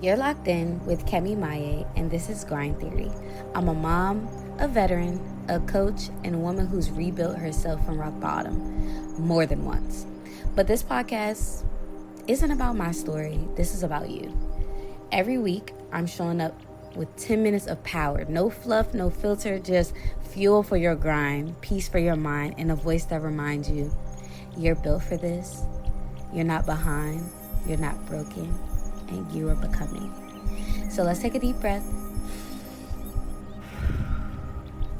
You're locked in with Kemi Maye, and this is Grind Theory. I'm a mom, a veteran, a coach, and a woman who's rebuilt herself from rock bottom more than once. But this podcast isn't about my story. This is about you. Every week, I'm showing up with 10 minutes of power. No fluff, no filter, just fuel for your grind, peace for your mind, and a voice that reminds you you're built for this. You're not behind. You're not broken. And you are becoming. So let's take a deep breath.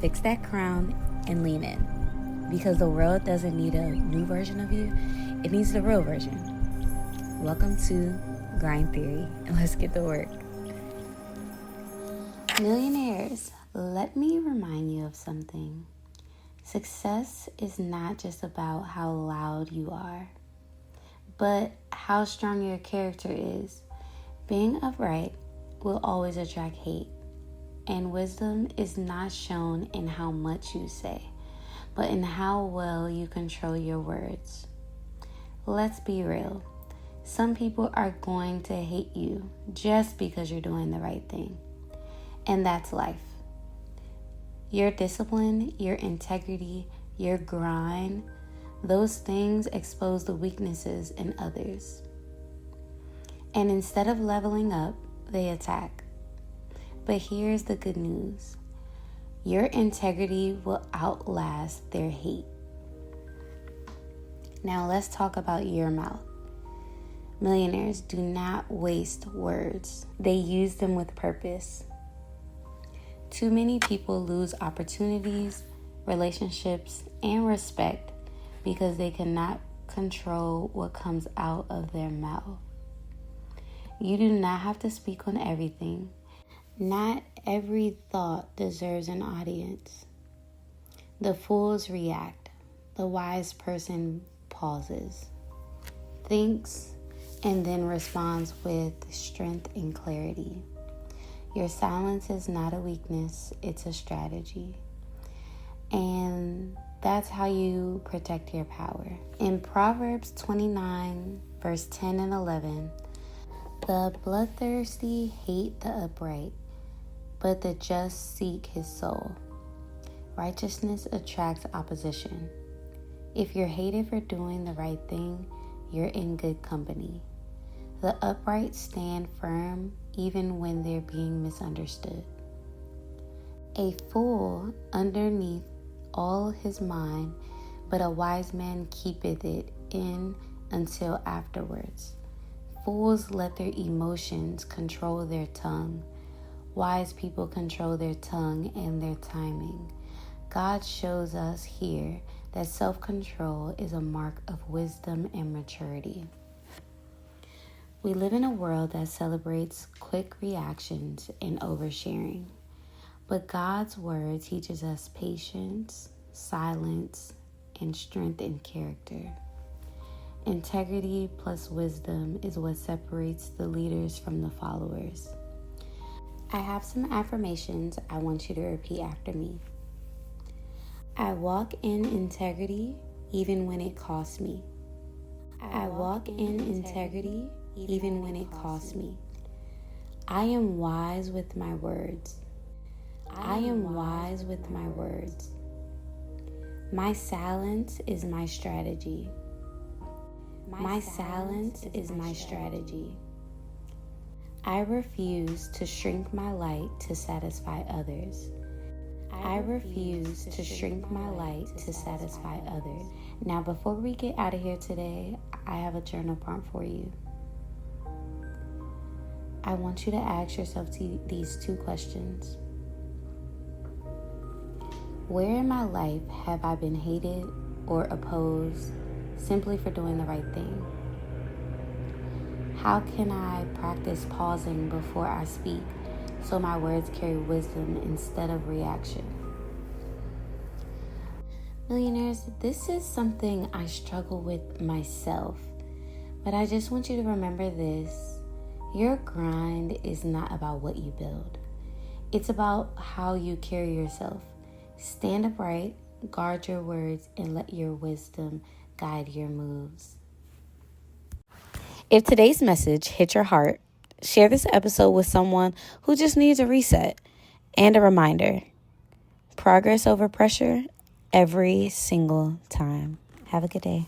Fix that crown and lean in. Because the world doesn't need a new version of you. It needs the real version. Welcome to Grind Theory, and let's get to work. Millionaires, let me remind you of something. Success is not just about how loud you are, but how strong your character is. Being upright will always attract hate, and wisdom is not shown in how much you say, but in how well you control your words. Let's be real. Some people are going to hate you just because you're doing the right thing, and that's life. Your discipline, your integrity, your grind, those things expose the weaknesses in others. And instead of leveling up, they attack. But here's the good news. Your integrity will outlast their hate. Now let's talk about your mouth. Millionaires do not waste words. They use them with purpose. Too many people lose opportunities, relationships, and respect because they cannot control what comes out of their mouth. You do not have to speak on everything. Not every thought deserves an audience. The fools react. The wise person pauses, thinks, and then responds with strength and clarity. Your silence is not a weakness, it's a strategy. And that's how you protect your power. In Proverbs 29, verse 10 and 11, the bloodthirsty hate the upright, but the just seek his soul. Righteousness attracts opposition. If you're hated for doing the right thing, you're in good company. The upright stand firm even when they're being misunderstood. A fool underneath all his mind, but a wise man keepeth it in until afterwards. Fools let their emotions control their tongue. Wise people control their tongue and their timing. God shows us here that self-control is a mark of wisdom and maturity. We live in a world that celebrates quick reactions and oversharing. But God's word teaches us patience, silence, and strength in character. Integrity plus wisdom is what separates the leaders from the followers. I have some affirmations I want you to repeat after me. I walk in integrity even when it costs me. I walk in integrity even when it costs me. I am wise with my words. I am wise with my words. My silence is my strategy. My silence is my strategy. I refuse to shrink my light to satisfy others. I refuse to shrink my light to satisfy others. Now, before we get out of here today, I have a journal prompt for you. I want you to ask yourself these two questions. Where in my life have I been hated or opposed simply for doing the right thing? How can I practice pausing before I speak so my words carry wisdom instead of reaction? Millionaires, this is something I struggle with myself, but I just want you to remember this. Your grind is not about what you build. It's about how you carry yourself. Stand upright, guard your words, and let your wisdom guide your moves. If today's message hit your heart, Share this episode with someone who just needs a reset. And a reminder, progress over pressure every single time. Have a good day.